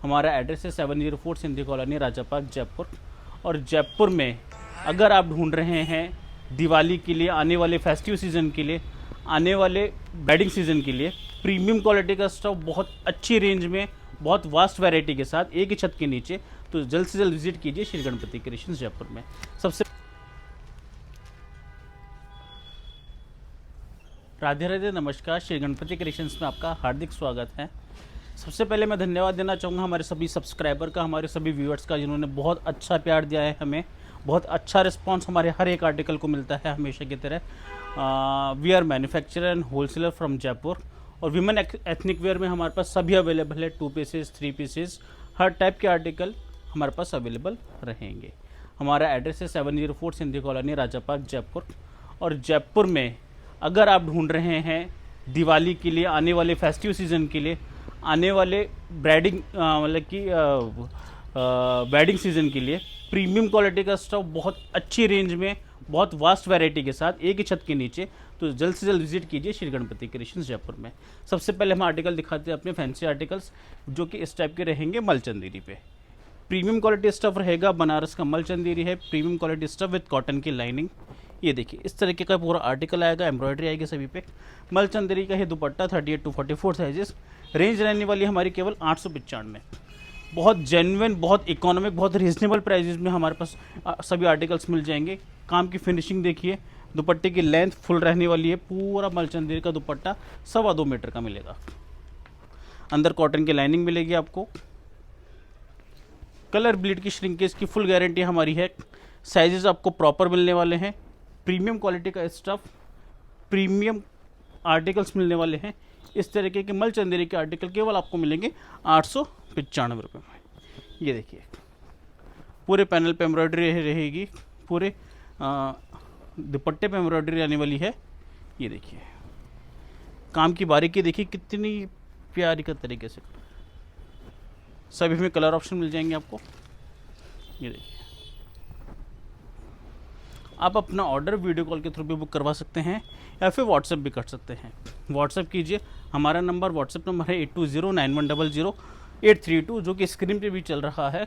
हमारा एड्रेस है 704 सिंधी कॉलोनी, राजा पार्क, जयपुर। और जयपुर में अगर आप ढूंढ रहे हैं दिवाली के लिए, आने वाले फेस्टिव सीज़न के लिए, आने वाले वेडिंग सीज़न के लिए प्रीमियम क्वालिटी का स्टफ बहुत अच्छी रेंज में, बहुत वास्ट वैरायटी के साथ एक ही छत के नीचे, तो जल्द से जल्द विजिट कीजिए श्री गणपति क्रिएशंस जयपुर में। सबसे राधे राधे, नमस्कार। श्री गणपति क्रिएशंस में आपका हार्दिक स्वागत है। सबसे पहले मैं धन्यवाद देना चाहूँगा हमारे सभी सब्सक्राइबर का, हमारे सभी व्यूअर्स का, जिन्होंने बहुत अच्छा प्यार दिया है हमें। बहुत अच्छा रिस्पांस हमारे हर एक आर्टिकल को मिलता है हमेशा की तरह। We are manufacturer and wholesaler from Jaipur. और विमेन एथनिक वेयर में हमारे पास सभी अवेलेबल है, 2 पीसेस, 3 पीसेस, हर टाइप के आर्टिकल हमारे पास अवेलेबल रहेंगे। हमारा एड्रेस है 704 सिंधी कॉलोनी, राजा पार्क, जयपुर। और जयपुर में अगर आप ढूंढ रहे हैं दिवाली के लिए, आने वाले फेस्टिव सीज़न के लिए, आने वाले ब्राइडिंग मतलब कि वेडिंग सीज़न के लिए प्रीमियम क्वालिटी का स्टफ बहुत अच्छी रेंज में, बहुत वास्ट वैरायटी के साथ एक ही छत के नीचे, तो जल्द से जल्द विजिट कीजिए श्री गणपति क्रिएशंस जयपुर में। सबसे पहले हम आर्टिकल दिखाते हैं अपने फैंसी आर्टिकल्स, जो कि इस टाइप के रहेंगे मलचंदेरी पे। प्रीमियम क्वालिटी स्टफ रहेगा, बनारस का मलचंदेरी है, premium quality stuff with cotton की लाइनिंग। ये देखिए इस तरीके का पूरा आर्टिकल आएगा, एम्ब्रॉयडरी आएगी सभी पे। मलचंदेरी का है दुपट्टा, 38 to 44 साइजेस। रेंज रहने वाली हमारी केवल 895। बहुत जेन्युइन, बहुत इकोनॉमिक, बहुत रीजनेबल प्राइजेस में हमारे पास सभी आर्टिकल्स मिल जाएंगे। काम की फिनिशिंग देखिए, दुपट्टे की लेंथ फुल रहने वाली है। पूरा मलचंदेरी का दुपट्टा 2.25 मीटर का मिलेगा। अंदर कॉटन की लाइनिंग मिलेगी आपको। कलर ब्लीड की श्रिंकेज की फुल गारंटी हमारी है। साइजेस आपको प्रॉपर मिलने वाले हैं। प्रीमियम क्वालिटी का स्टफ, प्रीमियम आर्टिकल्स मिलने वाले हैं। इस तरीके के मलचंदेरी के आर्टिकल केवल आपको मिलेंगे 895 रुपये में। ये देखिए पूरे पैनल पे एम्ब्रॉयडरी रहेगी, पूरे दुपट्टे पे एम्ब्रॉयडरी आने वाली है। ये देखिए काम की बारीकी देखिए कितनी प्यारी का तरीके से। सभी में कलर ऑप्शन मिल जाएंगे आपको। ये देखिए आप अपना ऑर्डर वीडियो कॉल के थ्रू भी बुक करवा सकते हैं या फिर व्हाट्सएप भी कर सकते हैं। व्हाट्सएप कीजिए, हमारा नंबर व्हाट्सएप नंबर है 8209100832, जो कि स्क्रीन पे भी चल रहा है।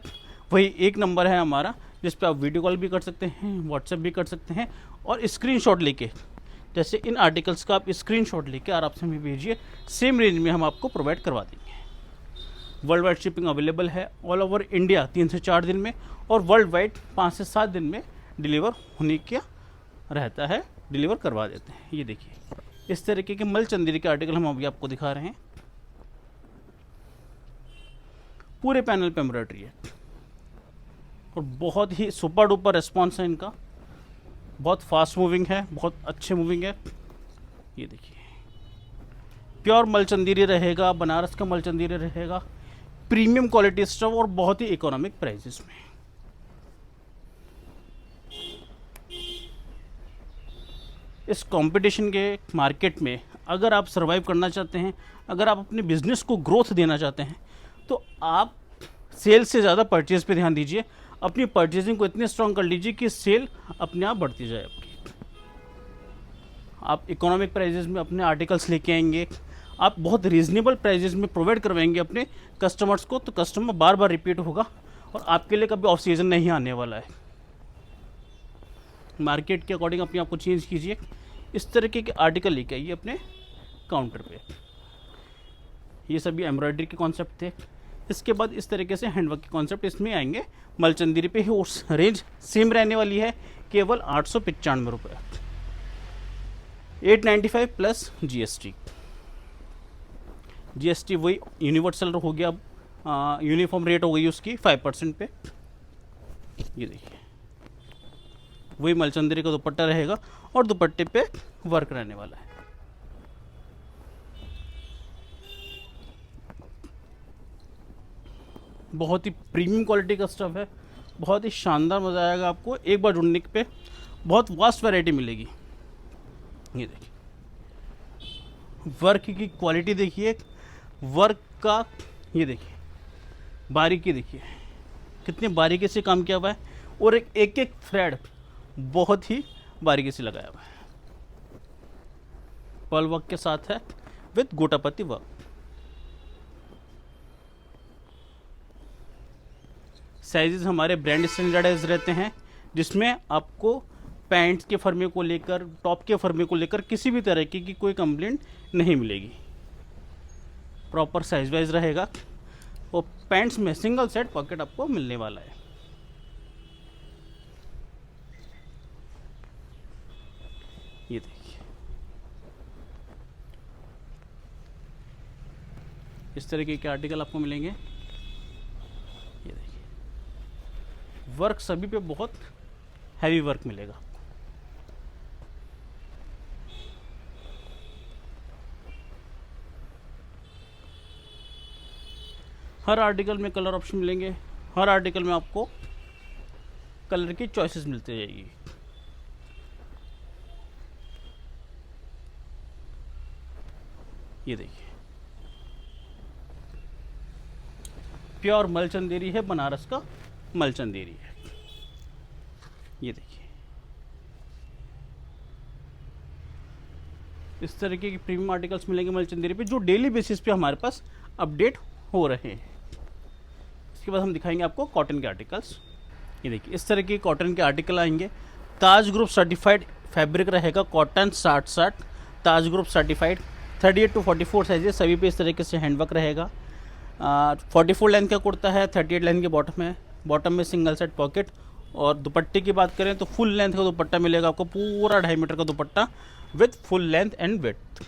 वही एक नंबर है हमारा जिस पे आप वीडियो कॉल भी कर सकते हैं, व्हाट्सएप भी कर सकते हैं। और स्क्रीनशॉट लेके, जैसे इन आर्टिकल्स का आप स्क्रीनशॉट लेके आराम से हमें भेजिए, सेम रेंज में हम आपको प्रोवाइड करवा देंगे। वर्ल्ड वाइड शिपिंग अवेलेबल है ऑल ओवर इंडिया 3 से 4 दिन में, और वर्ल्ड वाइड 5 से 7 दिन में डिलीवर होने का रहता है, डिलीवर करवा देते हैं। ये देखिए इस तरीके के मलचंदेरी के आर्टिकल हम अभी आपको दिखा रहे हैं। पूरे पैनल पे एम्ब्रॉयडरी है और बहुत ही सुपर डुपर रिस्पॉन्स है इनका। बहुत फास्ट मूविंग है, बहुत अच्छे मूविंग है। ये देखिए प्योर मलचंदेरी रहेगा, बनारस का मलचंदेरी रहेगा, प्रीमियम क्वालिटी स्टफ और बहुत ही इकोनॉमिक प्राइजेस में। इस कंपटीशन के मार्केट में अगर आप सर्वाइव करना चाहते हैं, अगर आप अपने बिजनेस को ग्रोथ देना चाहते हैं, तो आप सेल से ज़्यादा परचेज़ पे ध्यान दीजिए। अपनी परचेजिंग को इतनी स्ट्रॉन्ग कर लीजिए कि सेल अपने आप बढ़ती जाए आपकी। आप इकोनॉमिक प्राइजेस में अपने आर्टिकल्स लेके आएंगे, आप बहुत रीजनेबल प्राइजेस में प्रोवाइड करवाएंगे अपने कस्टमर्स को, तो कस्टमर बार बार रिपीट होगा और आपके लिए कभी ऑफ सीजन नहीं आने वाला है। मार्केट के अकॉर्डिंग अपने आप को चेंज कीजिए। इस तरीके के आर्टिकल लेके आइए अपने काउंटर पे। ये सभी एम्ब्रॉयडरी के कॉन्सेप्ट थे। इसके बाद इस तरीके से हैंडवर्क के कॉन्सेप्ट इसमें आएंगे मलचंदेरी पे ही। उस रेंज सेम रहने वाली है, केवल 895 रुपये, 895 प्लस GST। GST वही यूनिवर्सल हो गया, अब यूनिफॉर्म रेट हो गई उसकी 5% पे। ये देखिए वही मलचंदेरी का दुपट्टा रहेगा और दुपट्टे पे वर्क रहने वाला है। बहुत ही प्रीमियम क्वालिटी का स्टफ है, बहुत ही शानदार मज़ा आएगा आपको एक बार ढूंढने पे। बहुत वास्ट वैरायटी मिलेगी। ये देखिए वर्क की क्वालिटी देखिए, वर्क का ये देखिए बारीकी देखिए, कितनी बारीकी से काम किया हुआ है। और एक एक थ्रेड बहुत ही बारीकी से लगाया हुआ है। पर्ल वर्क के साथ है विद गोटापत्ती वर्क। साइजेस हमारे ब्रांड स्टैंडर्डाइज रहते हैं, जिसमें आपको पैंट्स के फर्मे को लेकर, टॉप के फर्मे को लेकर किसी भी तरह की कोई कंप्लेंट नहीं मिलेगी। प्रॉपर साइज वाइज रहेगा और पैंट्स में सिंगल सेट पॉकेट आपको मिलने वाला है। ये देखिए, इस तरीके के आर्टिकल आपको मिलेंगे। ये देखिए, वर्क सभी पे बहुत हैवी वर्क मिलेगा। हर आर्टिकल में कलर ऑप्शन मिलेंगे, हर आर्टिकल में आपको कलर की चॉइसेस मिलती जाएगी। ये देखिए, प्योर मलचंदेरी है, बनारस का मलचंदेरी है। ये देखिए, इस तरीके के प्रीमियम आर्टिकल्स मिलेंगे मलचंदेरी पे, जो डेली बेसिस पे हमारे पास अपडेट हो रहे हैं। इसके बाद हम दिखाएंगे आपको कॉटन के आर्टिकल्स। ये देखिए, इस तरह के कॉटन के आर्टिकल आएंगे। ताज ग्रुप सर्टिफाइड फैब्रिक रहेगा, cotton 60 Taj group certified. 38 to 44 sizes सभी पे इस तरीके से हैंडवर्क रहेगा। 44 लेंथ का कुर्ता है, 38 लेंथ के बॉटम है। बॉटम में सिंगल सेट पॉकेट। और दुपट्टे की बात करें तो फुल लेंथ का दुपट्टा मिलेगा आपको, पूरा 2.5 मीटर का दुपट्टा with full length and width.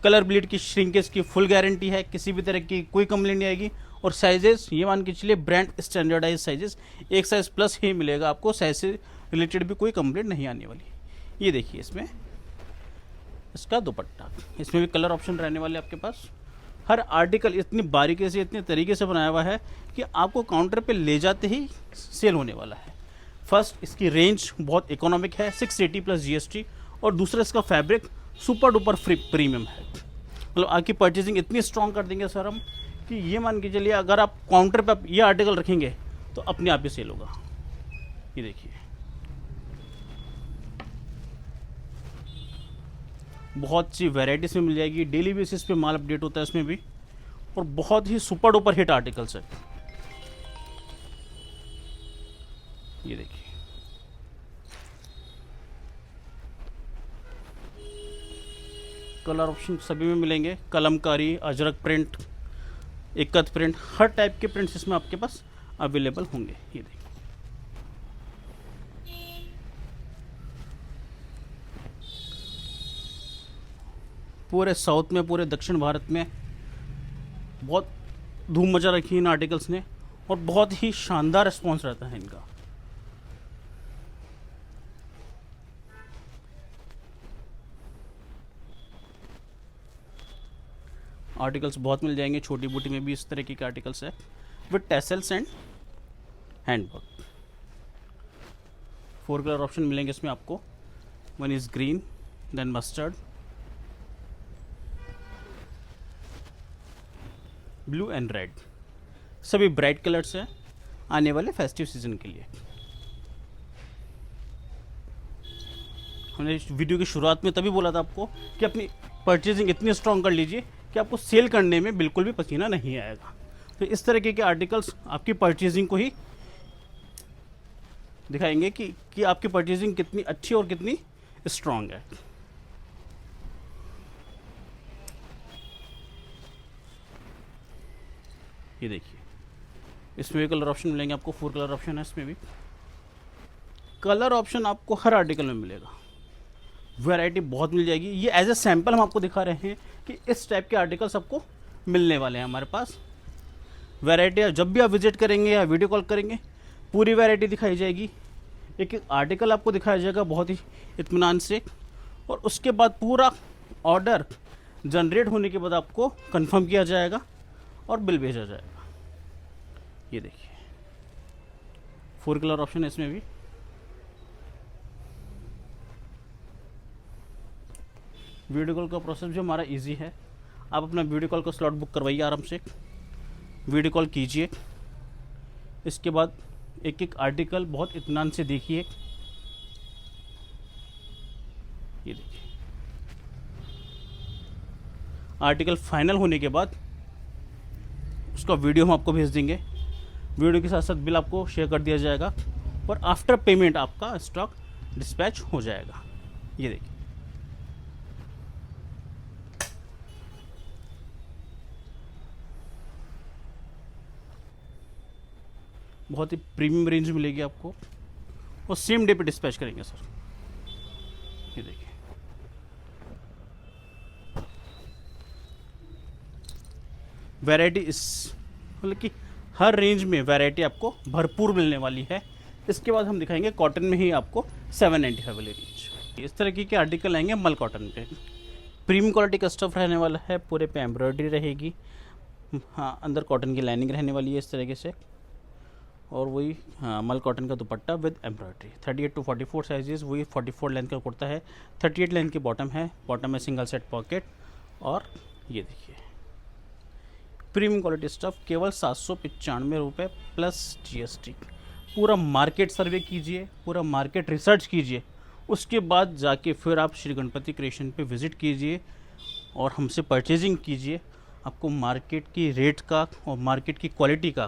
Colour bleed की श्रिंकेज की फुल गारंटी है, किसी भी तरह की कोई कंप्लेंट नहीं आएगी। और साइजेस ये मान के चलिए ब्रांड स्टैंडर्डाइज साइजेस, एक साइज प्लस ही मिलेगा आपको, साइज से रिलेटेड भी कोई कंप्लेंट नहीं आने वाली। ये देखिए, इसमें इसका दुपट्टा, इसमें भी कलर ऑप्शन रहने वाले आपके पास। हर आर्टिकल इतनी बारीकी से, इतने तरीके से बनाया हुआ है कि आपको काउंटर पे ले जाते ही सेल होने वाला है। फर्स्ट, इसकी रेंज बहुत इकोनॉमिक है, 680 प्लस GST। और दूसरा, इसका फैब्रिक सुपर डुपर प्रीमियम है। मतलब आपकी परचेजिंग इतनी स्ट्रॉन्ग कर देंगे सर हम, कि ये मान के चलिए अगर आप काउंटर पे आप ये आर्टिकल रखेंगे तो अपने आप ही सेल होगा। ये देखिए, बहुत सी वैरायटीज में मिल जाएगी, डेली बेसिस पे माल अपडेट होता है इसमें भी, और बहुत ही सुपर डुपर हिट आर्टिकल्स है। ये देखिए, कलर ऑप्शन सभी में मिलेंगे, कलमकारी, अजरक प्रिंट, इक्कत प्रिंट, हर टाइप के प्रिंट्स इसमें आपके पास अवेलेबल होंगे। ये देखिए, पूरे साउथ में, पूरे दक्षिण भारत में बहुत धूम मचा रखी है इन आर्टिकल्स ने, और बहुत ही शानदार रिस्पॉन्स रहता है इनका। आर्टिकल्स बहुत मिल जाएंगे, छोटी बूटी में भी इस तरीके के आर्टिकल्स है with tassels and handwork. 4 colour option मिलेंगे इसमें आपको। One is green, then mustard, blue and red. सभी ब्राइट कलर्स हैं आने वाले फेस्टिव सीजन के लिए। हमने इस वीडियो की शुरुआत में तभी बोला था आपको कि अपनी परचेजिंग इतनी स्ट्रॉन्ग कर लीजिए कि आपको सेल करने में बिल्कुल भी पसीना नहीं आएगा। तो इस तरीके के आर्टिकल्स आपकी परचेजिंग को ही दिखाएंगे कि आपकी परचेजिंग कितनी अच्छी और कितनी स्ट्रॉन्ग है। ये देखिए, इसमें भी कलर ऑप्शन मिलेंगे आपको, 4 कलर ऑप्शन है इसमें भी। कलर ऑप्शन आपको हर आर्टिकल में मिलेगा, वैरायटी बहुत मिल जाएगी। ये एज ए सैम्पल हम आपको दिखा रहे हैं कि इस टाइप के आर्टिकल्स आपको मिलने वाले हैं हमारे पास। वैरायटी जब भी आप विजिट करेंगे या वीडियो कॉल करेंगे, पूरी वैरायटी दिखाई जाएगी, एक एक आर्टिकल आपको दिखाया जाएगा बहुत ही इत्मीनान से। और उसके बाद पूरा ऑर्डर जनरेट होने के बाद आपको कंफर्म किया जाएगा और बिल भेजा जाएगा। ये देखिए, 4 कलर ऑप्शन है इसमें भी। वीडियो कॉल का प्रोसेस भी हमारा इजी है। आप अपना वीडियो कॉल का स्लॉट बुक करवाइए आराम से, वीडियो कॉल कीजिए, इसके बाद एक एक आर्टिकल बहुत इत्मीनान से देखिए। ये देखिए, आर्टिकल फाइनल होने के बाद उसका वीडियो हम आपको भेज देंगे। वीडियो के साथ साथ बिल आपको शेयर कर दिया जाएगा और आफ्टर पेमेंट आपका स्टॉक डिस्पैच हो जाएगा। ये देखिए, बहुत ही प्रीमियम रेंज मिलेगी आपको और सेम डे पे डिस्पैच करेंगे सर। ये देखिए, वैरायटी इस मतलब कि हर रेंज में वैरायटी आपको भरपूर मिलने वाली है। इसके बाद हम दिखाएंगे कॉटन में ही आपको 795 वाली रेंज। इस तरह के आर्टिकल आएंगे मल कॉटन पे। प्रीमियम क्वालिटी का स्टफ रहने वाला है, पूरे पे एम्ब्रॉयडरी रहेगी। हाँ, अंदर कॉटन की लाइनिंग रहने वाली है इस तरीके से, और वही हाँ मल कॉटन का दुपट्टा विद एम्ब्रॉयडरी। 38 to 44 साइजेस, वही 44 लेंथ का कुर्ता है, 38 लेंथ की बॉटम है। बॉटम में सिंगल सेट पॉकेट, और ये देखिए प्रीमियम क्वालिटी स्टफ केवल 795 रुपये प्लस GST। पूरा मार्केट सर्वे कीजिए, पूरा मार्केट रिसर्च कीजिए, उसके बाद जाके फिर आप श्री गणपति क्रिएशन पे विज़िट कीजिए और हमसे परचेजिंग कीजिए। आपको मार्केट की रेट का और मार्केट की क्वालिटी का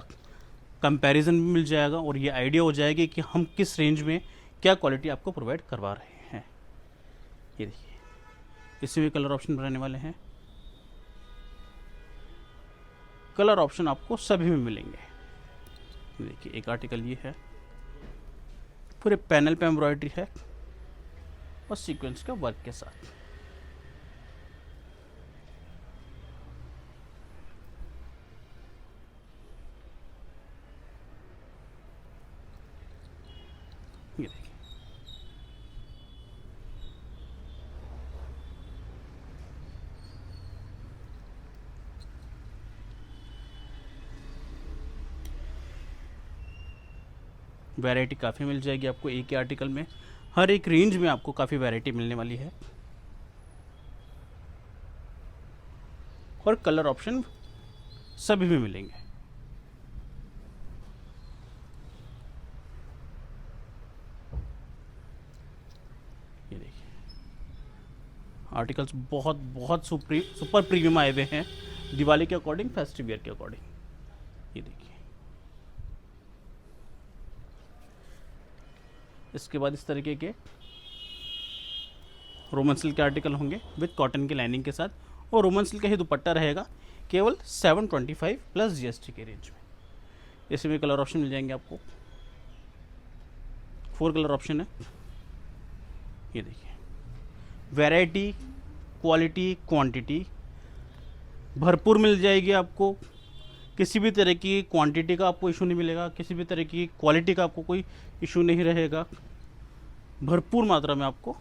कंपैरिजन भी मिल जाएगा और ये आइडिया हो जाएगी कि हम किस रेंज में क्या क्वालिटी आपको प्रोवाइड करवा रहे हैं। ये देखिए, इसमें भी कलर ऑप्शन रहने वाले हैं। कलर ऑप्शन आपको सभी में मिलेंगे। देखिए, एक आर्टिकल ये है, पूरे पैनल पे एम्ब्रॉयडरी है और सीक्वेंस का वर्क के साथ। ये देखिए, वैरायटी काफ़ी मिल जाएगी आपको एक ही आर्टिकल में। हर एक रेंज में आपको काफ़ी वैरायटी मिलने वाली है और कलर ऑप्शन सभी में मिलेंगे। ये देखिए, आर्टिकल्स बहुत बहुत सुपर प्रीमियम आए हुए हैं दिवाली के अकॉर्डिंग, फेस्टिव ईयर के अकॉर्डिंग। ये देखिए, इसके बाद इस तरीके के रोमन सिल्क के आर्टिकल होंगे विद कॉटन की लाइनिंग के साथ, और रोमन सिल्क का ही दुपट्टा रहेगा केवल 725 प्लस GST के रेंज में। इसमें कलर ऑप्शन मिल जाएंगे आपको, 4 कलर ऑप्शन है। ये देखिए, वैरायटी, क्वालिटी, क्वांटिटी भरपूर मिल जाएगी आपको। किसी भी तरह की क्वांटिटी का आपको इशू नहीं मिलेगा, किसी भी तरह की क्वालिटी का आपको कोई इशू नहीं रहेगा। भरपूर मात्रा में आपको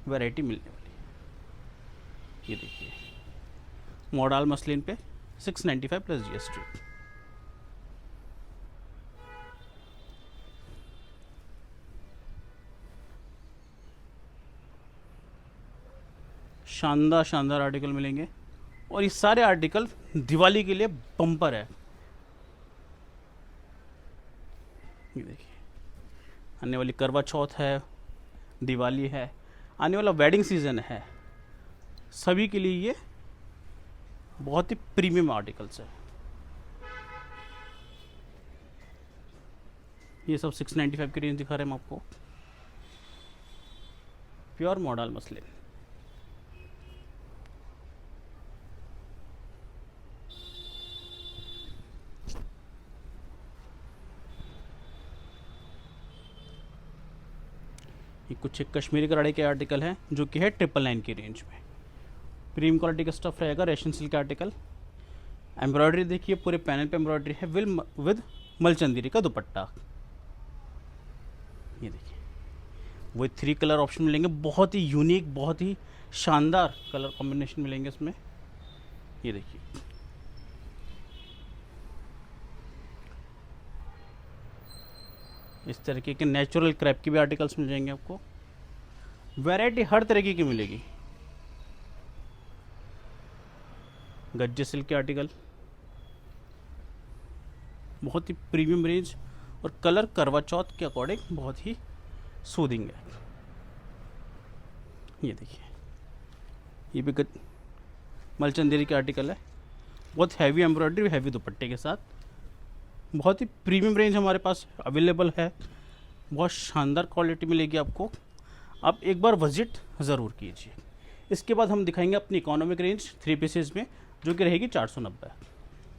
वैरायटी मिलने वाली है। ये देखिए, मॉडल मसलिन पे 695 प्लस GST। शानदार शानदार आर्टिकल मिलेंगे और ये सारे आर्टिकल दिवाली के लिए बम्पर है। ये देखिए, आने वाली करवा चौथ है, दिवाली है, आने वाला वेडिंग सीज़न है, सभी के लिए ये बहुत ही प्रीमियम आर्टिकल्स है। ये सब 695 की रेंज दिखा रहे हैं हम आपको। Pure model muslin. ये कुछ एक कश्मीरी कढ़ाई के आर्टिकल हैं जो कि है 999 की रेंज में। प्रीमियम क्वालिटी का स्टफ रहेगा, रेशम सिल्क का आर्टिकल। एम्ब्रॉयडरी देखिए, पूरे पैनल पे एम्ब्रॉयडरी है विद मलचंदरी का दुपट्टा। ये देखिए, वो 3 कलर ऑप्शन मिलेंगे, बहुत ही यूनिक, बहुत ही शानदार कलर कॉम्बिनेशन मिलेंगे इसमें। ये देखिए, इस तरीके के नेचुरल क्रैप की भी आर्टिकल्स मिल जाएंगे आपको। वैरायटी हर तरीके की मिलेगी। गज्जे सिल्क के आर्टिकल, बहुत ही प्रीमियम रेंज, और कलर करवा चौथ के अकॉर्डिंग बहुत ही सूदिंग है। ये देखिए, ये भी मलचंदेरी के आर्टिकल है, बहुत हैवी एम्ब्रॉयडरी, हैवी दुपट्टे के साथ। बहुत ही प्रीमियम रेंज हमारे पास अवेलेबल है, बहुत शानदार क्वालिटी मिलेगी आपको। आप एक बार विजिट ज़रूर कीजिए। इसके बाद हम दिखाएंगे अपनी इकोनॉमिक रेंज 3 पीसेज में, जो कि रहेगी 490।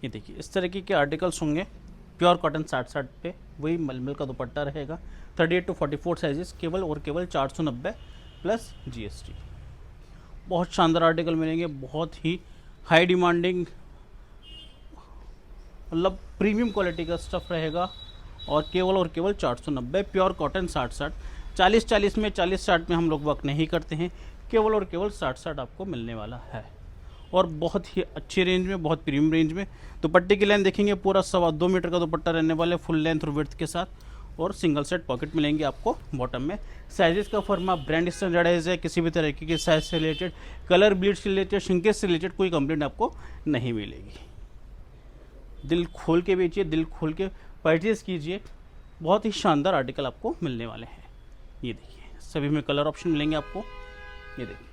ये देखिए इस तरीके के आर्टिकल्स होंगे, प्योर कॉटन 60 पे, वही मलमल का दुपट्टा रहेगा। 38 to 44 साइजेस, केवल और केवल 490 प्लस GST। बहुत शानदार आर्टिकल मिलेंगे, बहुत ही हाई डिमांडिंग, मतलब प्रीमियम क्वालिटी का स्टफ़ रहेगा, और केवल 490। प्योर कॉटन 60-60, 40-40 में 40-60 में हम लोग वर्क नहीं करते हैं, केवल और केवल 60-60 आपको मिलने वाला है, और बहुत ही अच्छी रेंज में, बहुत प्रीमियम रेंज में। दुपट्टे की लेंथ देखेंगे, पूरा 2.25 मीटर का दुपट्टा रहने वाले, फुल लेंथ और विड्थ के साथ, और सिंगल सेट पॉकेट मिलेंगे आपको बॉटम में। साइजेस का फर्मा ब्रांड स्टैंडर्डाइज है, किसी भी तरीके के साइज से रिलेटेड, कलर ब्लीड से रिलेटेड, श्रिंकेज से रिलेटेड कोई कंप्लेंट आपको नहीं मिलेगी। दिल खोल के बेचिए, दिल खोल के परचेज कीजिए, बहुत ही शानदार आर्टिकल आपको मिलने वाले हैं। ये देखिए सभी में कलर ऑप्शन मिलेंगे आपको, ये देखिए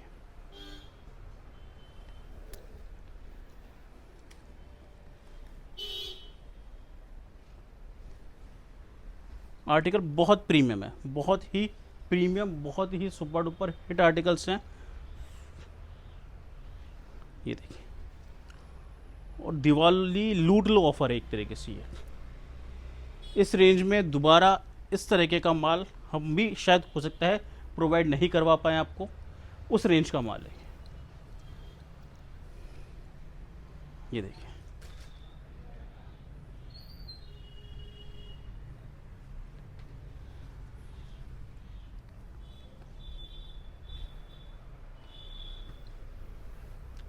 आर्टिकल बहुत प्रीमियम है, बहुत ही प्रीमियम, बहुत ही सुपर डुपर हिट आर्टिकल्स हैं। ये देखिए, और दिवाली लूट लो ऑफर है एक तरीके से। ये इस रेंज में दोबारा इस तरीके का माल हम भी शायद हो सकता है प्रोवाइड नहीं करवा पाए आपको, उस रेंज का माल है ये देखिए।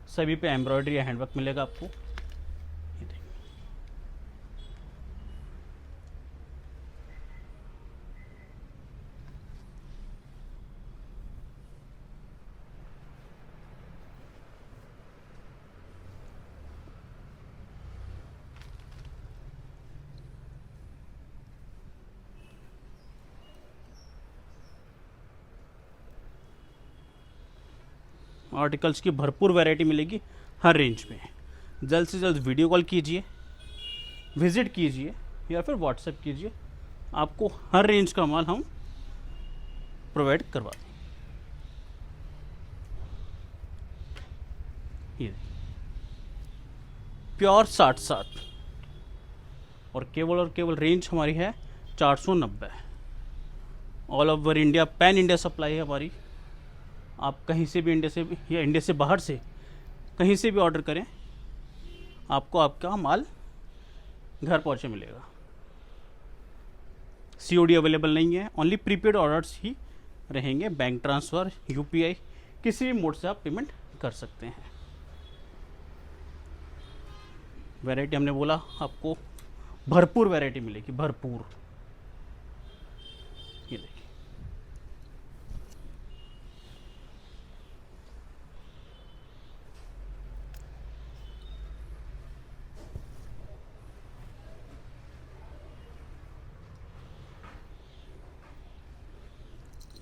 सभी पे एम्ब्रॉयडरी या हैंडवर्क मिलेगा आपको, ये देखिए। आर्टिकल्स की भरपूर वैरायटी मिलेगी हर रेंज में। जल्द से जल्द वीडियो कॉल कीजिए, विज़िट कीजिए, या फिर व्हाट्सएप कीजिए, आपको हर रेंज का माल हम प्रोवाइड करवा दें। ये प्योर 60-60, और केवल रेंज हमारी है 490। All over India, pan India supply है हमारी। आप कहीं से भी, इंडिया से भी या इंडिया से बाहर से कहीं से भी ऑर्डर करें, आपको आपका माल घर पहुंचे मिलेगा। COD अवेलेबल नहीं है, ओनली प्रीपेड ऑर्डर्स ही रहेंगे। बैंक ट्रांसफ़र, UPI, किसी भी मोड से आप पेमेंट कर सकते हैं। वैरायटी हमने बोला आपको भरपूर वैरायटी मिलेगी, भरपूर। ये देखिए,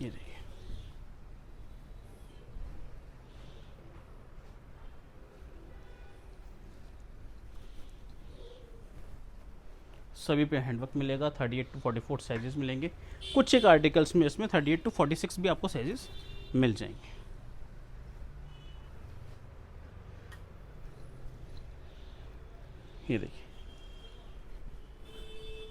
ये देखिए सभी पे हैंडवर्क मिलेगा। 38 to 44 साइजेस मिलेंगे। कुछ एक आर्टिकल्स में इसमें 38 to 46 भी आपको साइजेस मिल जाएंगे। ये देखिए,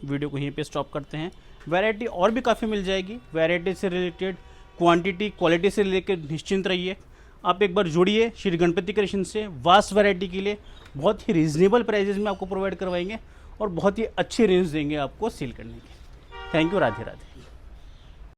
वीडियो को यहीं पे स्टॉप करते हैं। वैरायटी और भी काफ़ी मिल जाएगी। वैरायटी से रिलेटेड, क्वांटिटी, क्वालिटी से लेकर निश्चिंत रहिए। आप एक बार जुड़िए श्री गणपति क्रिएशन से। वास्ट वैरायटी के लिए बहुत ही रीजनेबल प्राइजेस में आपको प्रोवाइड करवाएंगे, और बहुत ही अच्छी रेंज देंगे आपको सेल करने की। Thank you, Radhe Radhe.